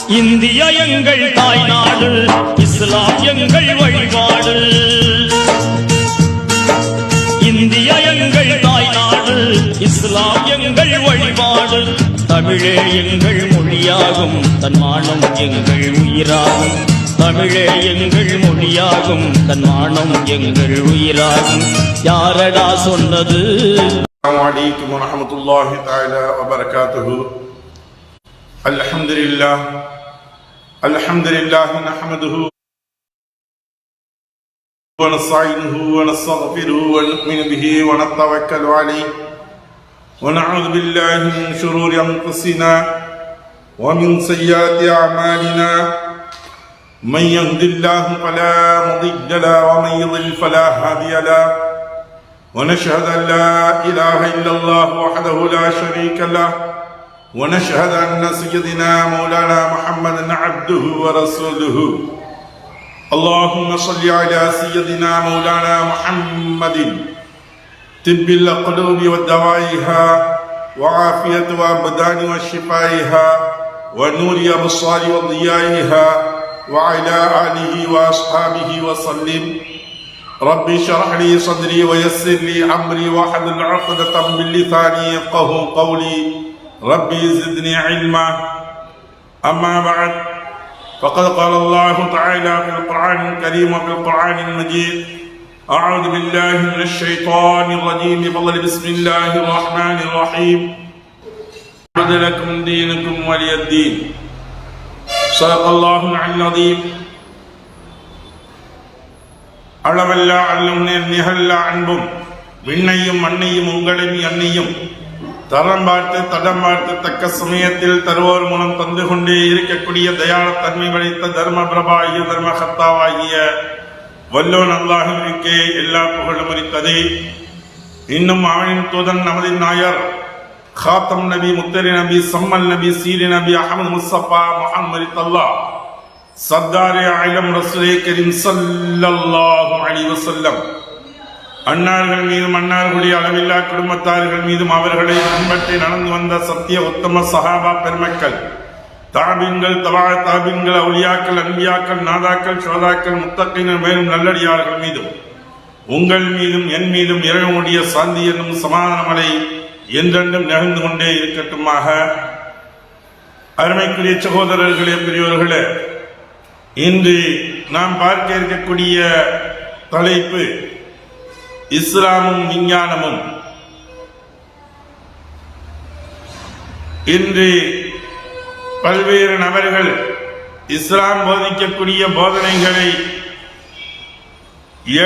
India எங்கள் தாய்நாடு, இஸ்லாம் எங்கள் வழிபாடு. இந்தியா எங்கள் தாய்நாடு, இஸ்லாம் எங்கள் வழிபாடு. தமிழே எங்கள் மொழியாகும், தன்மானம் எங்கள் உயிராகும். தமிழே எங்கள் மொழியாகும், தன்மானம் எங்கள் உயிராகும். யாரடா சொன்னது? அஸ்ஸலாமு அலைக்கும் வரஹ்மத்துல்லாஹி தஆலா வபரகாத்துஹு. அல்ஹம்துலில்லாஹ் நஹ்மதுஹு வ நஸ்தஈனுஹு வ நஸ்தக்ஃபிருஹு வ நு'மினு பிஹி வ நத்தவக்கலு அலைஹி வ நஊது பில்லாஹி மின் ஷுரூரி அன்ஃபுஸினா வ மின் ஸய்யிஆத்தி அஅமாலினா. من يهد الله فلا مضل له ومن يضلل فلا هادي له. ونشهد أن لا إله إلا الله وحده لا شريك له. ونشهد أن سيدنا مولانا محمدا عبده ورسوله. اللهم صل على سيدنا مولانا محمد طب القلوب ودوائها وعافية الأبدان وشفائها ونور الأبصار وضيائها وعلى آله وأصحابه وسلم. ربي اشرح لي صدري ويسر لي أمري واحلل عقدة من لساني يفقهوا قولي. ربي زدني علما. أما بعد، فقد قال الله تعالى في القرآن الكريم وفي القرآن المجيد: أعوذ بالله من الشيطان الرجيم. بفضل بسم الله الرحمن الرحيم. أعوذ لكم دينكم ولي الدين. صدق الله العظيم. அளவல்ல அல்லும் நிகழ்ல அன்பும் விண்ணையும் மண்ணையும் உங்களையும் என்னையும் தரம் பார்த்து தடம் பார்த்து தக்க சமயத்தில் தருவோர் மூலம் தந்து கொண்டே இருக்கக்கூடிய தயாள தன்மை படைத்த தர்ம பிரபாகிய தர்ம கர்த்தாவாகிய வல்லோன் அல்லாஹ்விற்கே எல்லா புகழும் உரித்ததே. இன்னும் அவனின் தூதன் நமது நாயர் காத்தம் நபி, முத்தரி நபி, சம்மல் நபி, சீரி நபி, அஹமது முஸ்தபா முஹம்மது தல்லா சர்தாரே ஆயிலம் ரசூலே கரீம் ஸல்லல்லாஹு அலைஹி வஸல்லம் அன்னார்கள் மீதும் அன்னார்களுடைய அளவில்லா குடும்பத்தார்கள் மீதும் அவர்களை பின்பற்றி நடந்து வந்த சத்திய உத்தம சஹாபா பெருமக்கள், தாபீன்கள், தபா தாபீன்கள், அவுலியாக்கள், அன்பியாக்கள், நாதாக்கள், ஷோதாக்கள், முத்தகீன்கள் மேலும் நல்லடியார்கள் மீதும் உங்கள் மீதும் என் மீதும் இறைவனுடைய சாந்தி என்னும் சமாதானமலை என்றென்றும் நிகழ்ந்து கொண்டே இருக்கட்டுமாக. அருமைக்குரிய சகோதரர்களே, பெரியோர்களே, இன்று நாம் பார்க்க இருக்கக்கூடிய தலைப்பு இஸ்லாமும் விஞ்ஞானமும். இன்று பல்வேறு நபர்கள் இஸ்லாம் போதிக்கக்கூடிய போதனைகளை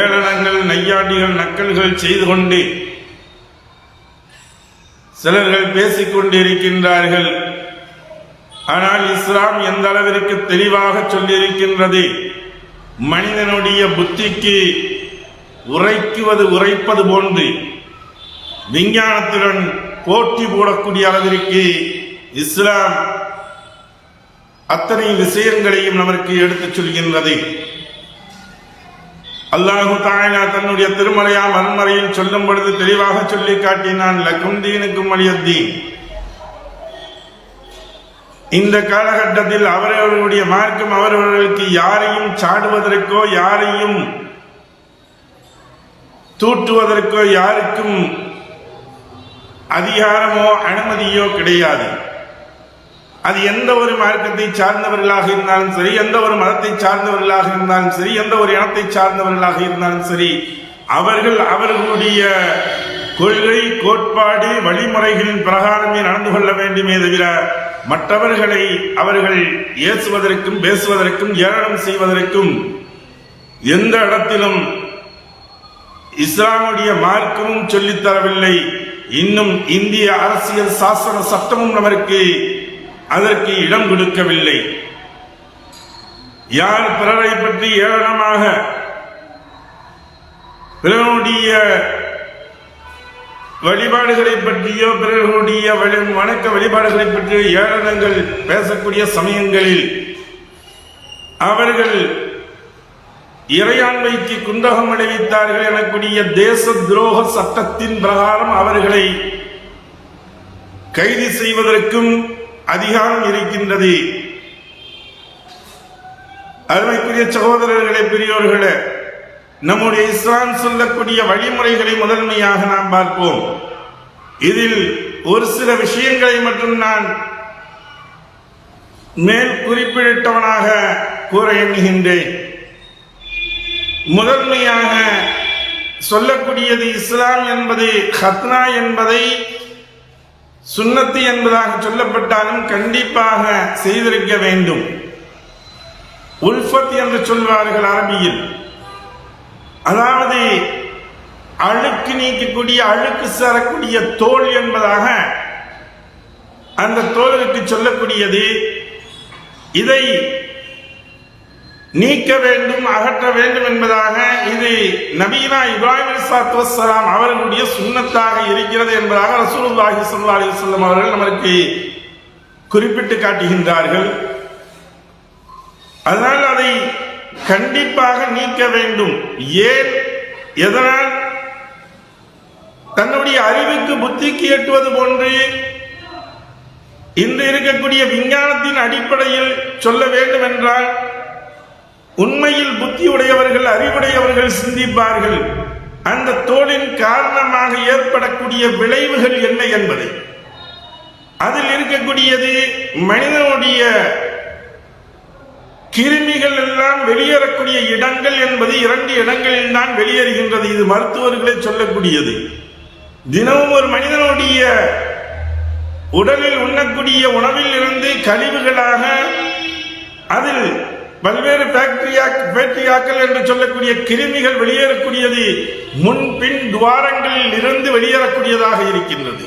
ஏளனங்கள், நையாண்டிகள், நக்கல்கள் செய்து கொண்டு சிலர்கள் பேசிக் கொண்டிருக்கின்றார்கள். ஆனால் இஸ்லாம் எந்த அளவிற்கு தெளிவாக சொல்லியிருக்கின்றது, மனிதனுடைய புத்திக்கு உரைப்பது போன்று விஞ்ஞானத்துடன் போட்டி போடக்கூடிய அளவிற்கு இஸ்லாம் அத்தனை விஷயங்களையும் நமக்கு எடுத்துச் சொல்கின்றது. அல்லாஹு தஆலா தன்னுடைய திருமறையாம் அருள்மறையில் சொல்லும் பொழுது தெளிவாக சொல்லி காட்டினான்: லக்கும் தீனுக்கும் வலியத்தீன். இந்த காலகட்டத்தில் அவரவர்களுடைய மார்க்கம் அவரவர்களுக்கு யாரையும் சாடுவதற்கோ யாரையும் தூற்றுவதற்கோ யாருக்கும் அதிகாரமோ அனுமதியோ கிடையாது. அது எந்த ஒரு மார்க்கத்தை சார்ந்தவர்களாக இருந்தாலும் சரி, எந்த ஒரு மதத்தை சார்ந்தவர்களாக இருந்தாலும் சரி, எந்த ஒரு இனத்தை சார்ந்தவர்களாக இருந்தாலும் சரி, அவர்கள் அவர்களுடைய கொள்கை, கோட்பாடு, வழிமுறைகளின் பிரகாரமே நடந்து கொள்ள வேண்டுமே தவிர மற்றவர்களை அவர்கள் ஏசுவதற்கும் பேசுவதற்கும் ஏளனம் செய்வதற்கும் எந்த இடத்திலும் இஸ்லாமுடைய மார்க்கமும் சொல்லித்தரவில்லை. இன்னும் இந்திய அரசியல் சாசன சட்டமும் நமக்கு அதற்கு இடம் கொடுக்கவில்லை. யார் பிறரை பற்றி ஏளனமாக பிறருடைய வழிபாடுகளை பற்றியோ பிறர்களுடைய வணக்க வழிபாடுகளை பற்றிய ஏளனங்கள் பேசக்கூடிய சமயங்களில் அவர்கள் இறையாண்மைக்கு குந்தகம் விளைவித்தார்கள் எனக்கூடிய தேச துரோக சட்டத்தின் பிரகாரம் அவர்களை கைது செய்வதற்கும் அதிகாரம் இருக்கின்றது. அருமைக்குரிய சகோதரர்களே, பெரியோர்களே, நம்முடைய இஸ்லாம் சொல்லக்கூடிய வழிமுறைகளை முதன்மையாக நாம் பார்ப்போம். இதில் ஒரு சில விஷயங்களை மட்டும் நான் மேல் குறிப்பிட்டவனாக கூற எண்ணுகின்றேன். முதன்மையாக சொல்லக்கூடியது இஸ்லாம் என்பது ஹத்னா என்பதை சுன்னத்து என்பதாக சொல்லப்பட்டாலும் கண்டிப்பாக செய்திருக்க வேண்டும். உல்ஃபத் என்று சொல்வார்கள் அரபியில், அதாவது அழுக்கு நீக்கக்கூடிய, அழுக்கு சேரக்கூடிய தோல் என்பதாக அந்த தோலுக்கு சொல்லக்கூடியது. இதை நீக்க வேண்டும், அகற்ற வேண்டும் என்பதாக இது நபீனா இப்ராஹிம் அலைஹிஸ்ஸலாத்து வஸ்ஸலாம் அவர்களுடைய சுன்னத்தாக இருக்கிறது என்பதாக ரசூலுல்லாஹி ஸல்லல்லாஹு அலைஹி வஸல்லம் அவர்கள் நமக்கு குறிப்பிட்டு காட்டுகின்றார்கள். அதனால் அதை கண்டிப்பாக நீக்க வேண்டும். ஏன், எதனால்? தன்னுடைய அறிவுக்கு புத்திக்கு எட்டுவது போன்று இன்று இருக்கக்கூடிய விஞ்ஞானத்தின் அடிப்படையில் சொல்ல வேண்டும் என்றால், உண்மையில் புத்தி உடையவர்கள், அறிவுடையவர்கள் சிந்திப்பார்கள் அந்த தோலின் காரணமாக ஏற்படக்கூடிய விளைவுகள் என்ன என்பதை. அதில் இருக்கக்கூடியது மனிதனுடைய கிருமிகள் எல்லாம் வெளியேறக்கூடிய இடங்கள் என்பது 2 இடங்களில் தான் வெளியேறுகின்றது. இது மருத்துவர்களே சொல்லக்கூடியது. தினமும் ஒரு மனிதனுடைய உடலில் உண்ணக்கூடிய உணவில் இருந்து கழிவுகளாக அதில் பல்வேறு பாக்டீரியாக்கள் என்று சொல்லக்கூடிய கிருமிகள் வெளியேறக்கூடியது முன்பின் துவாரங்களில் இருந்து வெளியேறக்கூடியதாக இருக்கின்றது.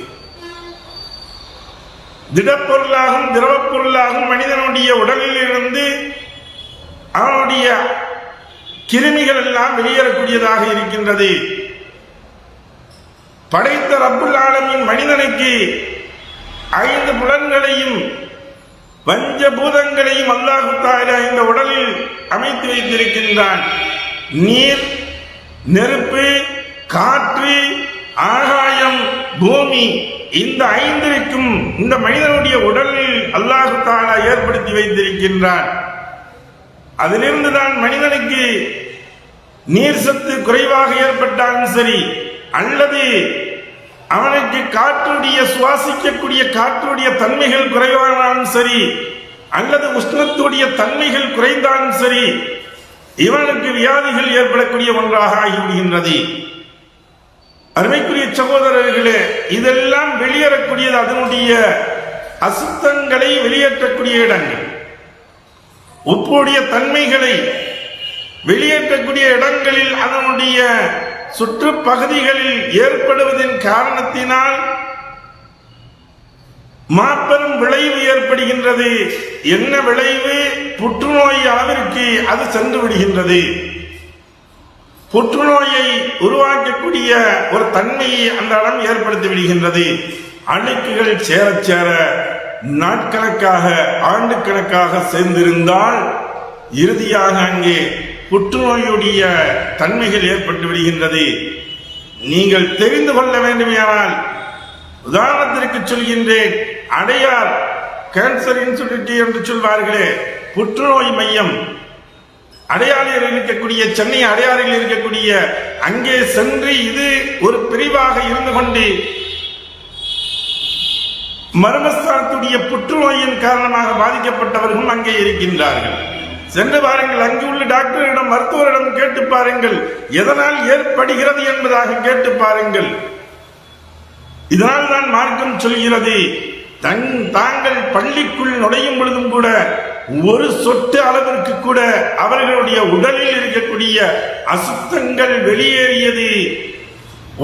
திடப்பொருளாகும் திரவப் பொருளாகும் மனிதனுடைய உடலில் இருந்து அவனுடைய கிருமிகள் எல்லாம் வெளியேறக்கூடியதாக இருக்கின்றது. படைத்த ரப்புல் ஆலமீன் மனிதனுக்கு 5 புலன்களையும் பஞ்சபூதங்களையும் அல்லாஹ் தஆலா இந்த உடலில் அமைத்து வைத்திருக்கின்றான். நீர், நெருப்பு, காற்று, ஆகாயம், பூமி, இந்த 5க்கும் இந்த மனிதனுடைய உடலில் அல்லாஹ் தஆலா ஏற்படுத்தி வைத்திருக்கின்றான். அதிலிருந்து தான் மனிதனுக்கு நீர் சத்து குறைவாக ஏற்பட்டாலும் சரி, அல்லது அவனுக்கு காற்றுடைய சுவாசிக்கக்கூடிய காற்றுடைய தன்மைகள் குறைவானாலும் சரி, அல்லது உஷ்ணத்துடைய தன்மைகள் குறைந்தாலும் சரி, இவனுக்கு வியாதிகள் ஏற்படக்கூடிய ஒன்றாக ஆகிவிடுகின்றது. அருமைக்குரிய சகோதரர்களே, இதெல்லாம் வெளியேறக்கூடியது அதனுடைய அசுத்தங்களை வெளியேற்றக்கூடிய இடங்கள், உப்புடைய தன்மைகளை வெளியேற்றக்கூடிய இடங்களில் அதனுடைய சுற்றுப்பகுதிகளில் ஏற்படுவதன் காரணத்தினால் மாபெரும் விளைவு ஏற்படுகின்றது. என்ன விளைவு? புற்றுநோய் அளவிற்கு அது சென்று விடுகின்றது. புற்றுநோயை உருவாக்கக்கூடிய ஒரு தன்மையை அந்த இடம் ஏற்படுத்தி விடுகின்றது. அழுக்குகள் சேர சேர நாட்கணக்காக ஆண்டுக்கணக்காக சேர்ந்திருந்தால் இறுதியாக அங்கே புற்றுநோயுடைய தன்மைகள் ஏற்பட்டு விடுகின்றது. நீங்கள் தெரிந்து கொள்ள வேண்டுமானால் உதாரணத்திற்கு சொல்கின்றேன். அடையார் கேன்சர் இன்ஸ்டிடியூட் என்று சொல்வார்களே, புற்றுநோய் மையம், அடையாறில் இருக்கக்கூடிய, சென்னை அடையாறில் இருக்கக்கூடிய, அங்கே சென்று இது ஒரு பிரிவாக இருந்து கொண்டு மர்மஸ்தானத்துடைய புற்றுநோயின் காரணமாக பாதிக்கப்பட்டவர்களும் அங்கே இருக்கின்றார்கள். சென்று பாருங்கள், அங்கு உள்ள டாக்டரிடம், மருத்துவரிடம் கேட்டு பாருங்கள், எதனால் ஏற்படுகிறது என்பதாக கேட்டு பாருங்கள். இதனால் தான் மார்க்கம் சொல்கிறது, தாங்கள் பள்ளிக்குள் நுழையும் பொழுதும் கூட ஒரு சொட்டு அளவிற்கு கூட அவர்களுடைய உடலில் இருக்கக்கூடிய அசுத்தங்கள் வெளியேறியது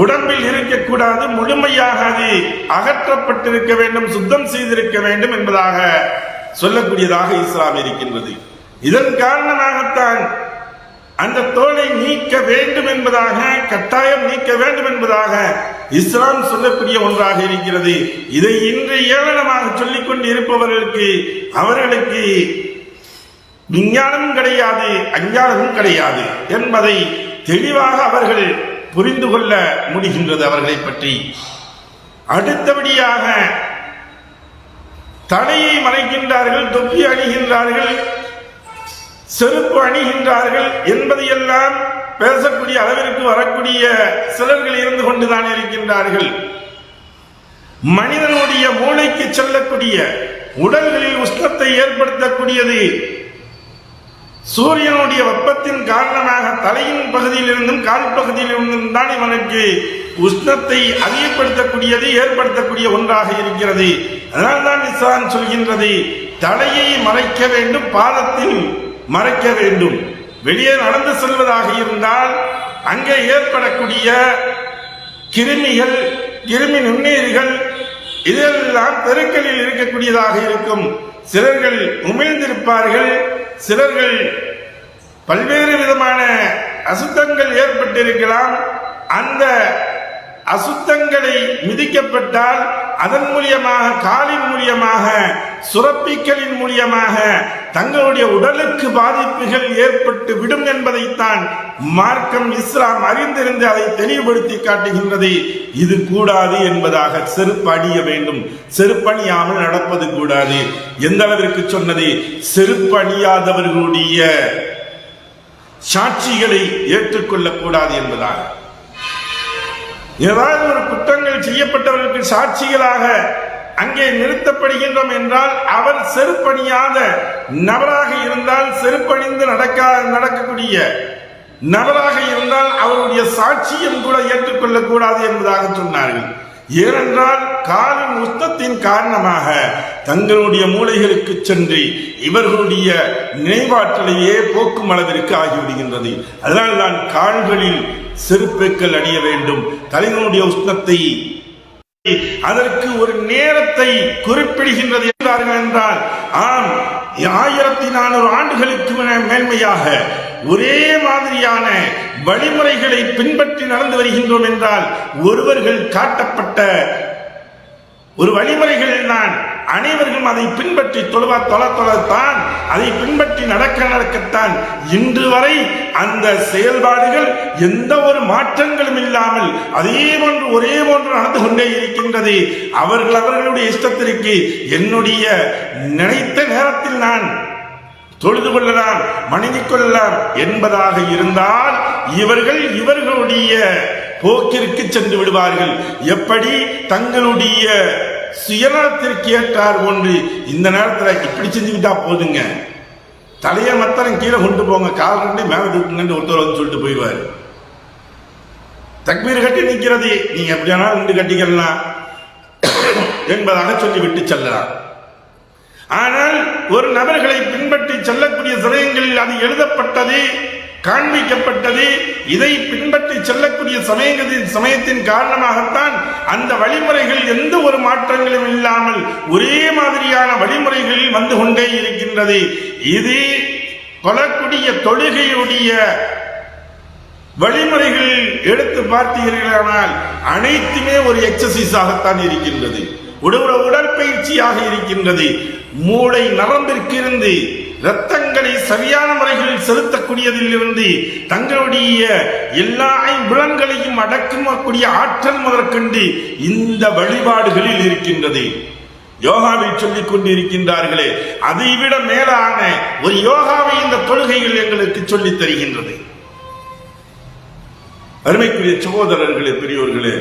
உடம்பில் இருக்கக்கூடாது, முழுமையாக அது அகற்றப்பட்டிருக்க வேண்டும், சுத்தம் செய்திருக்க வேண்டும் என்பதாக சொல்லக்கூடியதாக இஸ்லாம் இருக்கின்றது. இதன் காரணமாகத்தான் அந்த தோலை நீக்க வேண்டும் என்பதாக, கட்டாயம் நீக்க வேண்டும் என்பதாக இஸ்லாம் சொல்லக்கூடிய ஒன்றாக இருக்கிறது. இதை இன்று ஏளனமாக சொல்லிக் கொண்டு இருப்பவர்களுக்கு அவர்களுக்கு விஞ்ஞானமும் கிடையாது, அஞ்ஞானமும் கிடையாது என்பதை தெளிவாக அவர்கள் புரிந்து கொள்ள முடிகின்றது அவர்களை பற்றி. அடுத்தபடியாக தலையை மறைக்கின்றார்கள், தொப்பி அணிகின்றார்கள், செருப்பு அணிகின்றார்கள் என்பதையெல்லாம் பேசக்கூடிய அளவிற்கு வரக்கூடிய சிலர்கள் இருந்து கொண்டுதான் இருக்கின்றார்கள். மனிதனுடைய மூளைக்கு செல்லக்கூடிய உடல்களில் உஷ்ணத்தை ஏற்படுத்தக்கூடியது சூரியனுடைய வெப்பத்தின் காரணமாக தலையின் பகுதியில் இருந்தும் கால் பகுதியில் இருந்தும் தான் இவனுக்கு உஷ்ணத்தை அதிகப்படுத்தக்கூடியது ஏற்படுத்தக்கூடிய ஒன்றாக இருக்கிறது. அதனால்தான் இஸ்லாம் சொல்கின்றது, தலையை மறைக்க வேண்டும், பாதத்தில் மறைக்க வேண்டும். வெளியே நடந்து செல்வதாக இருந்தால் அங்கே ஏற்படக்கூடிய கிருமிகள், கிருமி நுண்ணுயிர்கள் இதெல்லாம் தெருக்களில் இருக்கக்கூடியதாக இருக்கும். சிலர்கள் உமிழ்ந்திருப்பார்கள், சிலர்கள் பல்வேறு விதமான அசுத்தங்கள் ஏற்பட்டிருக்கலாம். அந்த அசுத்தங்களை மிதிக்கப்பட்டால் அதன் மூலியமாக, காலின் மூலியமாக, சுரப்பிகளின் மூலியமாக தங்களுடைய உடலுக்கு பாதிப்புகள் ஏற்பட்டு விடும் என்பதைத்தான் மார்க்கம் இஸ்லாம் அறிந்திருந்து அதை தெளிவுபடுத்தி காட்டுகின்றது. இது கூடாது என்பதாக செருப்பு அணிய வேண்டும், செருப்பணியாமல் நடப்பது கூடாது. எந்த அளவிற்கு சொன்னது, செருப்பு அணியாதவர்களுடைய சாட்சிகளை ஏற்றுக்கொள்ளக் கூடாது என்பதாக. ஏதாவது ஒரு குற்றங்கள் செய்யப்பட்டவர்களுக்கு சாட்சிகளாக அங்கே நிறுத்தப்படுகின்றோம் என்றால் அவர் செருப்பணியாத நபராக இருந்தால், செருப்பணிந்து நடக்கக்கூடிய நபராக இருந்தால் அவருடைய சாட்சியம் கூட ஏற்றுக்கொள்ளக் கூடாது என்பதாக சொன்னார்கள். ஏனென்றால் காலின் உஷ்ணத்தின் காரணமாக தங்களுடைய மூளைகளுக்கு சென்று இவர்களுடைய நினைவாற்றலையே போக்கும் அளவிற்கு ஆகிவிடுகின்றது. அதனால் தான் கால்களில் செருப்புக்கள் அணிய வேண்டும். தலைவனுடைய உஷ்ணத்தை அதற்கு ஒரு நேரத்தை குறிப்பிடுகின்றது என்றால், ஆம், 1400 ஆண்டுகளுக்கு மேன்மையாக ஒரே மாதிரியான வழிமுறைகளை பின்பற்றி நடந்து வருகின்றோம் என்றால் ஒருவர்கள் காட்டப்பட்ட ஒரு வழிமுறைகள் நான் அனைவரும் அதை பின்பற்றி தொழத்தான், அதை பின்பற்றி நடக்கத்தான் இன்று வரை அந்த செயல்பாடுகள் எந்த ஒரு மாற்றங்களும் இல்லாமல் அதே போன்று ஒரே போன்று நடந்து கொண்டே இருக்கின்றது. அவர்களுடைய இஷ்டத்திற்கு என்னுடைய நினைத்த நேரத்தில் நான் தொழுது கொள்ளலாம், மணங்கிக் கொள்ளலாம் என்பதாக இருந்தால் இவர்களுடைய போக்கிற்கு சென்று விடுவார்கள். எப்படி தங்களுடைய சுயநலத்திற்கு ஏற்றார் ஒன்று, இந்த நேரத்தில் இப்படி செஞ்சுக்கிட்டா போதுங்க, தலையை மத்தரம் கீழே கொண்டு போங்க, கால் ரெண்டு மேல தூக்குங்கன்னு ஒருத்தர் வந்து சொல்லிட்டு போயிடுவார். தக்பீர் கட்டி நிற்கிறது, நீங்க எப்படியானா 2 கட்டிக்கலாம் என்பதாக சொல்லிவிட்டு செல்லலாம். ஆனால் ஒரு நபர்களை பின்பற்றி செல்லக்கூடிய சமயங்களில் அது எழுதப்பட்டது, காண்பிக்கப்பட்டது. இதை பின்பற்றி செல்லக்கூடிய சமயத்தின் காரணமாகத்தான் அந்த வழிமுறைகள் எந்த ஒரு மாற்றங்களும் இல்லாமல் ஒரே மாதிரியான வழிமுறைகளில் வந்து கொண்டே இருக்கின்றது. இது தொழக்கூடிய தொழுகையுடைய வழிமுறைகள் எடுத்து பார்த்தீர்களானால் அனைத்துமே ஒரு எக்ஸசைஸாகத்தான் இருக்கின்றது, உடற்பயிற்சியாக இருக்கின்றது. மூளை நரம்பிற்கு இருந்து இரத்தங்களை சரியான முறைகளில் செலுத்தக்கூடியதில் இருந்து தங்களுடைய எல்லா புலன்களையும் அடக்கக்கூடிய ஆற்றல் முதற்கொண்டு இந்த வழிபாடுகளில் இருக்கின்றது. யோகாவை சொல்லிக் கொண்டிருக்கின்றார்களே, அதைவிட மேலான ஒரு யோகாவை இந்த தொழுகைகள் எங்களுக்கு சொல்லித் தருகின்றது. அருமைக்குரிய சகோதரர்களே, பெரியோர்களே,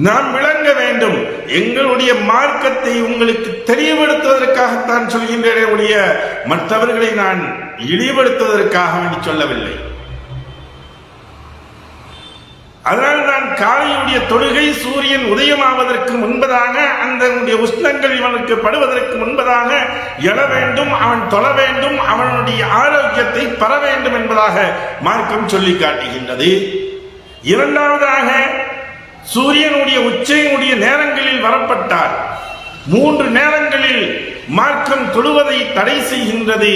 நாம் விளங்க வேண்டும். எங்களுடைய மார்க்கத்தை உங்களுக்கு தெளிவுபடுத்துவதற்காகத்தான் சொல்கின்றேனே ஒழிய மற்றவர்களை நான் இழிவுபடுத்துவதற்காக வேண்டி சொல்லவில்லை. அதனால் நான் காலையுடைய தொழுகை சூரியன் உதயமாவதற்கு முன்பதாக அந்த உஷ்ணங்கள் இவனுக்கு படுவதற்கு முன்பதாக எழ வேண்டும், அவன் தொழ வேண்டும், அவனுடைய ஆரோக்கியத்தை பெற வேண்டும் என்பதாக மார்க்கம் சொல்லி காட்டுகின்றது. இரண்டாவதாக சூரியனுடைய உச்சையினுடைய நேரங்களில் வரப்பட்டால் 3 நேரங்களில் மார்க்கம் தொழுவதை தடை செய்கின்றது.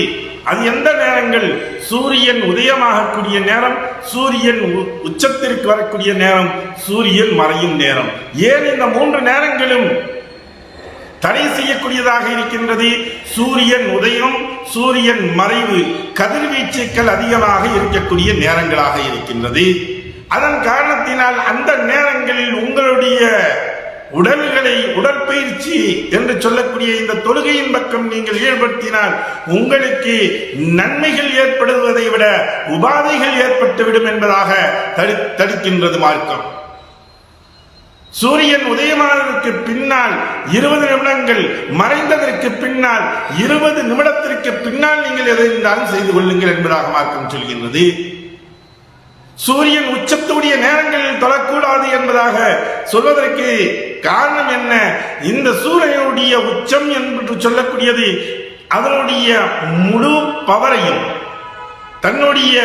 அது எந்த நேரங்கள்? சூரியன் உதயமாகக்கூடிய நேரம், சூரியன் உச்சத்திற்கு வரக்கூடிய நேரம், சூரியன் மறையும் நேரம். ஏன் இந்த 3 நேரங்களும் தடை செய்யக்கூடியதாக இருக்கின்றது? சூரியன் உதயம், சூரியன் மறைவு, கதிர்வீச்சுக்கள் அதிகமாக இருக்கக்கூடிய நேரங்களாக இருக்கின்றது. அதன் காரணத்தினால் அந்த நேரங்களில் உங்களுடைய உடற்பயிற்சி என்று சொல்லக்கூடிய இந்த தொழுகையின் பக்கம் நீங்கள் ஈடுபடுத்தினால் உங்களுக்கு நன்மைகள் ஏற்படுவதை விட உபாதைகள் ஏற்பட்டுவிடும் என்பதாக தடுக்கின்றது மார்க்கம். சூரியன் உதயமானதற்கு பின்னால் 20 நிமிடங்கள், மறைந்ததற்கு பின்னால் 20 நிமிடத்திற்கு பின்னால் நீங்கள் எதை இருந்தாலும் செய்து கொள்ளுங்கள் என்பதாக மார்க்கம் சொல்கின்றது. சூரியன் உச்சத்துடைய நேரங்களில் தொழக்கூடாது என்பதாக சொல்வதற்கு காரணம் என்ன? இந்த சூரியனுடைய உச்சம் என்று சொல்லக்கூடியது அதனுடைய முழு பவரையும் தன்னுடைய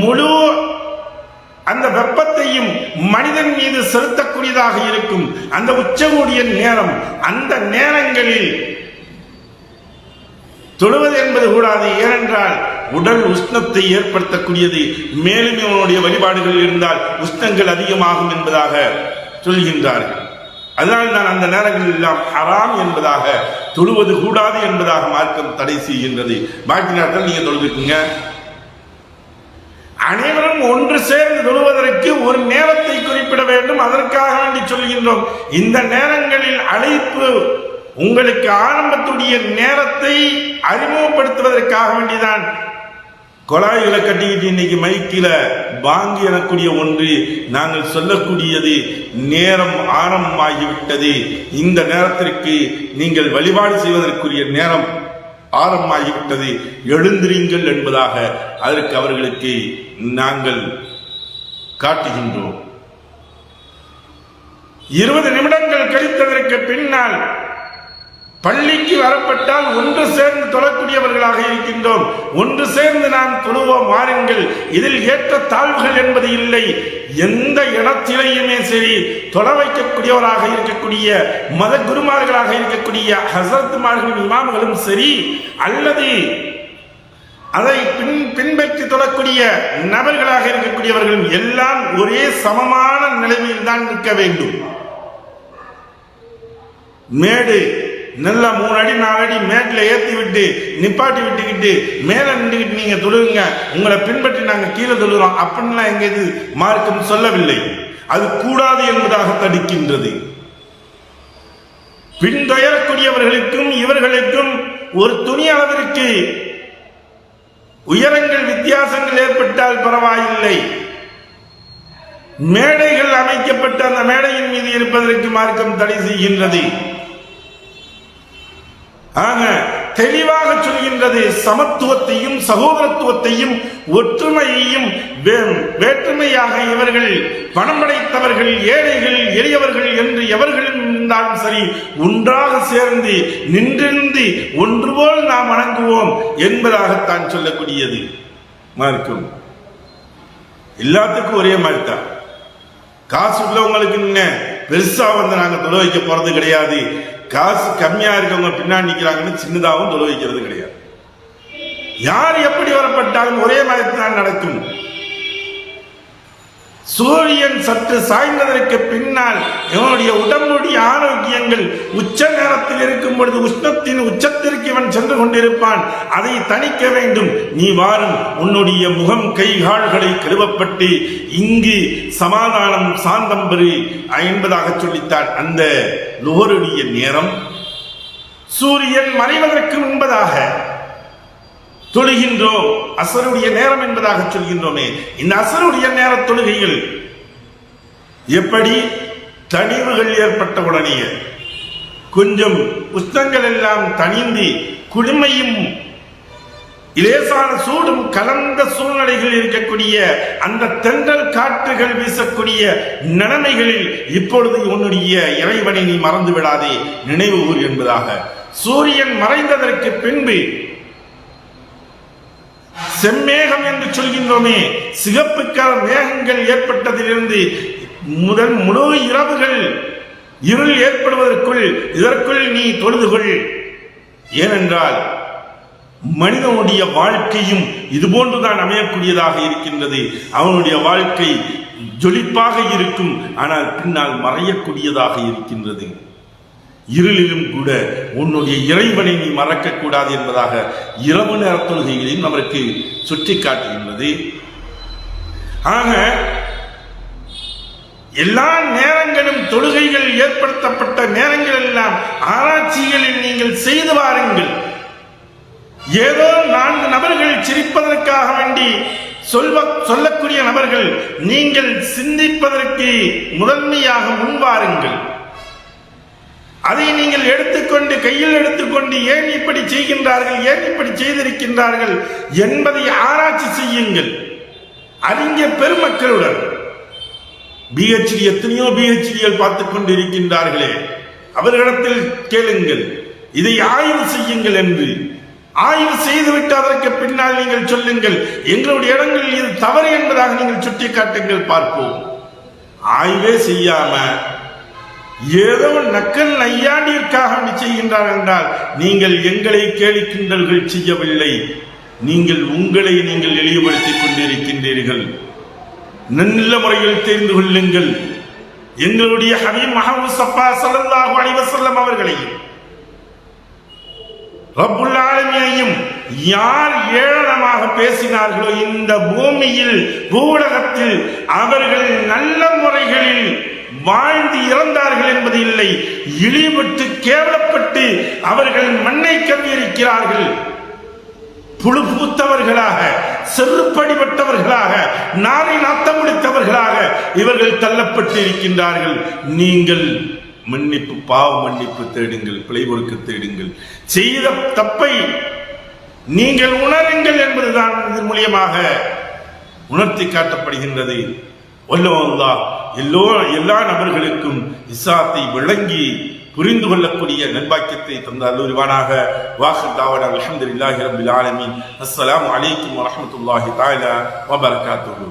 முழு அந்த வெப்பத்தையும் மனிதன் மீது செலுத்தக்கூடியதாக இருக்கும். அந்த உச்சமுடைய நேரம், அந்த நேரங்களில் தொழுவது என்பது கூடாது. ஏனென்றால் உடல் உஷ்ணத்தை ஏற்படுத்தக்கூடியது. மேலும் இவனுடைய வழிபாடுகள் இருந்தால் உஷ்ணங்கள் அதிகமாகும் என்பதாக சொல்கின்றார்கள். அதனால் நான் அந்த நேரங்களில் எல்லாம் ஹராம் என்பதாக தொழுவது கூடாது என்பதாக மார்க்கம் தடை செய்கின்றது. பாக்கி நேரத்தில் நீங்க தொழுதுக்குங்க. அனைவரும் ஒன்று சேர்ந்து தொழுவதற்கு ஒரு நேரத்தை குறிப்பிட வேண்டும். அதற்காக வேண்டி சொல்கின்றோம். இந்த நேரங்களில் அழைப்பு உங்களுக்கு ஆரம்பத்துடைய நேரத்தை அறிமுகப்படுத்துவதற்காக வேண்டிதான் கொலாய்களை கட்டிக்கிட்டு இன்னைக்கு மைக்கில வாங்கி எனக்கூடிய ஒன்று நாங்கள் சொல்லக்கூடியது நேரம் ஆரம்பமாகிவிட்டது, இந்த நேரத்திற்கு நீங்கள் வழிபாடு செய்வதற்குரிய நேரம் ஆரம்பமாகிவிட்டது, எழுந்திருங்கள் என்பதாக அதற்கு அவர்களுக்கு நாங்கள் காட்டுகின்றோம். 20 நிமிடங்கள் கழித்ததற்கு பின்னால் பள்ளிக்கு வரப்பட்டால் ஒன்று சேர்ந்து தொழக்கூடியவர்களாக இருக்கின்றோம். ஒன்று சேர்ந்து நாம் தொழுவோம், வாருங்கள். இதில் ஏற்ற தாழ்வுகள் என்பது இல்லை. எந்த இடத்திலேயுமே சரி தொழ வைக்கக்கூடியவராக இருக்கக்கூடிய மத குருமார்களாக இருக்கக்கூடிய ஹசரத்துமார்களும் இமாம்களும் சரி, அல்லது அதை பின்பற்றி தொழக்கூடிய நபர்களாக இருக்கக்கூடியவர்களும் எல்லாம் ஒரே சமமான நிலைமையில் தான் இருக்க வேண்டும். மேடு நல்லா 3 அடி 4 அடி மேட்ல ஏற்றி விட்டு நிப்பாட்டி விட்டுக்கிட்டு மேல நின்றுக்கிட்டு நீங்க தொழுவுங்க, உங்களை பின்பற்றி நாங்க கீழே தொழுகிறோம் அப்படின்லாம் எங்க இது மார்க்கம் சொல்லவில்லை. அது கூடாது என்பதாக தடுக்கின்றது. பின்தொயரக்கூடியவர்களுக்கும் இவர்களுக்கும் ஒரு துணி அளவிற்கு உயரங்கள் வித்தியாசங்கள் ஏற்பட்டால் பரவாயில்லை. மேடைகள் அமைக்கப்பட்ட அந்த மேடையின் மீது இருப்பதற்கு மார்க்கம் தடை செய்கின்றது. ஆக தெளிவாக சொல்கின்றது. சமத்துவத்தையும் சகோதரத்துவத்தையும் ஒற்றுமையையும் வேற்றுமையாக இவர்கள் பணம் படைத்தவர்கள், ஏழைகள், எளியவர்கள் என்று எவர்களும் இருந்தாலும் சரி ஒன்றாக சேர்ந்து நின்றிருந்து ஒன்று போல் நாம் வணங்குவோம் என்பதாகத்தான் சொல்லக்கூடியது மார்க்கம். எல்லாத்துக்கும் ஒரே மாதிரி தான். காசு உள்ளவங்களுக்கு என்ன பெருசா நாங்க தொழ வைக்க போறது கிடையாது. காசு கம்மியா இருக்கவங்க பின்னாடி நிக்கிறாங்கன்னு சின்னதாகவும் தொழ வைக்கிறது கிடையாது. யார் எப்படி வரப்பட்டாலும் ஒரே மாதிரி தான் நடக்கும். சூரியன் சற்று சாய்ந்ததற்கு பின்னால் இவனுடைய உடம்புடைய ஆரோக்கியங்கள் உச்ச நேரத்தில் இருக்கும் பொழுது உஷ்ணத்தின் உச்சத்திற்கு இவன் சென்று கொண்டிருப்பான். அதை தணிக்க வேண்டும். நீ வாரும், உன்னுடைய முகம் கை கால்களை கழுவப்பட்டு இங்கு சமாதானம் சாந்தம் பெறு என்பதாக சொல்லித்தான் அந்த லுஹருடைய நேரம். சூரியன் மறைவதற்கு முன்பதாக தொழுகின்றோம். அசருடைய நேரம் என்பதாக சொல்கின்றோமே, இந்த அசருடைய நேர தொழுகைகள் எப்படி தணிவுகள் ஏற்பட்ட உடனே கொஞ்சம் உஷ்ணங்கள் எல்லாம் தணிந்து குளுமையும் இலேசான சூடும் கலந்த சூழ்நிலைகள் இருக்கக்கூடிய அந்த தென்றல் காற்றுகள் வீசக்கூடிய நிலைமைகளில் இப்பொழுது உன்னுடைய இறைவனை நீ மறந்து விடாதே, நினைவு கூறு என்பதாக சூரியன் மறைந்ததற்கு பின்பு செம்மேகம் என்று சொல்கின்றோமே, சிகப்பு கால மேகங்கள் ஏற்பட்டதிலிருந்து முதல் முழு இரவுகள் இருள் ஏற்படுவதற்குள் இதற்குள் நீ தொழுதுகொள். ஏனென்றால் மனிதனுடைய வாழ்க்கையும் இதுபோன்றுதான் அமையக்கூடியதாக இருக்கின்றது. அவனுடைய வாழ்க்கை ஜொலிப்பாக இருக்கும், ஆனால் பின்னால் மறையக்கூடியதாக இருக்கின்றது. இருளிலும் கூட உன்னுடைய இறைவனை நீ மறக்க கூடாது என்பதாக இரவு நேர தொழுகைகளையும் நமக்கு சுட்டி காட்டுகின்றது. ஆக எல்லா நேரங்களும் தொழுகைகள் ஏற்படுத்தப்பட்ட நேரங்கள் எல்லாம் ஆராய்ச்சிகளில் நீங்கள் செய்து வாருங்கள். ஏதோ 4 நபர்கள் சிரிப்பதற்காக வேண்டி சொல்லக்கூடிய நபர்கள், நீங்கள் சிந்திப்பதற்கு முதன்மையாக முன்வாருங்கள். அதை நீங்கள் எடுத்துக்கொண்டு கையில் எடுத்துக்கொண்டு ஏன் இப்படி செய்கின்றார்கள், ஏன் இப்படி செய்திருக்கின்றார்கள் என்பதை ஆராய்ச்சி செய்யுங்கள். அறிஞர் பெருமக்களுடன் பிஹெச்டி எத்தனையோ பிஹெச்டிகள் பார்த்துக் கொண்டு இருக்கின்றார்களே, அவர்களிடத்தில் கேளுங்கள், இதை ஆய்வு செய்யுங்கள் என்று. ஆய்வு செய்துவிட்டு அதற்கு பின்னால் நீங்கள் சொல்லுங்கள், எங்களுடைய இடங்களில் இது தவறு என்பதாக நீங்கள் சுட்டிக்காட்டுங்கள், பார்ப்போம். ஆய்வே செய்யாம ஏதோ நக்கல் நையாண்டிற்காக செய்கின்றார் என்றால் நீங்கள் எங்களை கேலி கிண்டல்கள் செய்யவில்லை, நீங்கள் உங்களை நீங்கள் இழிவுபடுத்திக் கொண்டிருக்கின்றீர்கள். நல்ல முறையில் தெரிந்து கொள்ளுங்கள். எங்களுடைய ஹபீப் முஹம்மது ஸல்லல்லாஹு அலைஹி வஸல்லம் அவர்களையும் ரப்புல் ஆலமீனையும் யார் ஏளனமாக பேசினார்களோ இந்த பூமியில் பூவுலகத்தில் அவர்கள் நல்ல முறைகளில் வாழ்ந்து இறந்தார்கள் என்பது இல்லை, இழிவுபட்டு கேவலப்பட்டு அவர்கள் மண்ணை கவ்வியிருக்கிறார்கள். புழு பூத்தவர்களாக, செருப்படிப்பட்டவர்களாக, நாரை நாத்தம் முடித்தவர்களாக இவர்கள் தள்ளப்பட்டு இருக்கின்றார்கள். நீங்கள் மன்னிப்பு, பாவ மன்னிப்பு தேடுங்கள், பிழை பொறுக்க தேடுங்கள். செய்த தப்பை நீங்கள் உணருங்கள் என்பதுதான் இதன் மூலியமாக உணர்த்தி காட்டப்படுகின்றது. வல்லல்லாஹ் எல்லா நபர்களுக்கும் இஸ்லாத்தை விளங்கி புரிந்து கொள்ளக்கூடிய நல்பாக்கியத்தை தந்த அல்லாஹ்வானாக. வாஹிர் தாவனா அல்ஹம்துலில்லாஹி ரப்பில் ஆலமீன். அஸ்ஸலாமு அலைக்கும் வரஹ்மத்துல்லாஹி தஆலா வபரகாத்துஹு.